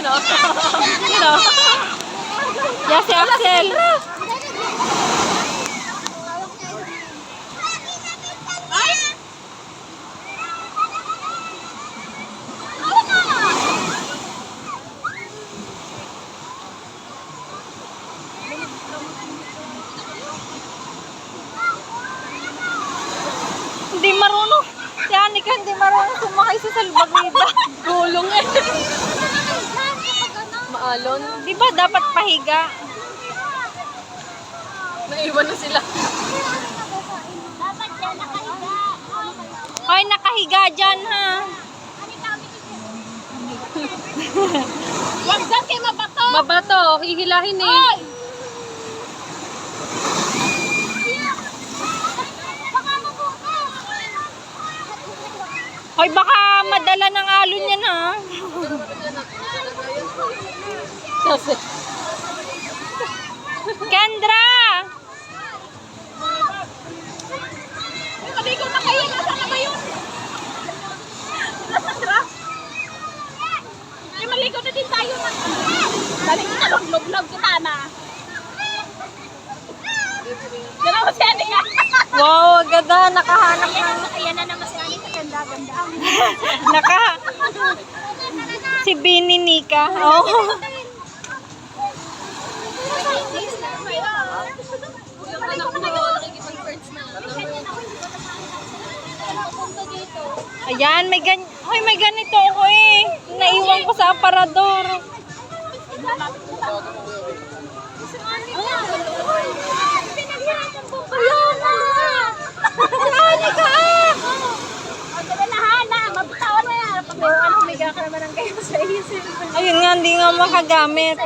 Yun o. Yun o. Yeah, si Axel. Hindi marunong. Si Anika hindi marunong sumakay sa salbagida. Gulong eh. Maalon. Di ba dapat pahiga? Naiwan na sila. Hoy, nakahiga dyan ha. Wag dyan kayo mabato. Mabato. Hihilahin eh. Ay! Hoy, baka madala ng alon yan ha. Kendra! Maligo na kayo. Nasaan na ba yun? Nasaan? Maligo na din tayo. Dali kita log-log kita na. Dala mo si Anika. Wow, ganda. Nakahanap na. Ayan na naman si Anika. Ganda-ganda. Si Bini Nika. Oh. Ayan, may Hoy, may ganito ako eh. Naiwan ko sa aparador. Ayun nga, hindi nga makagamit.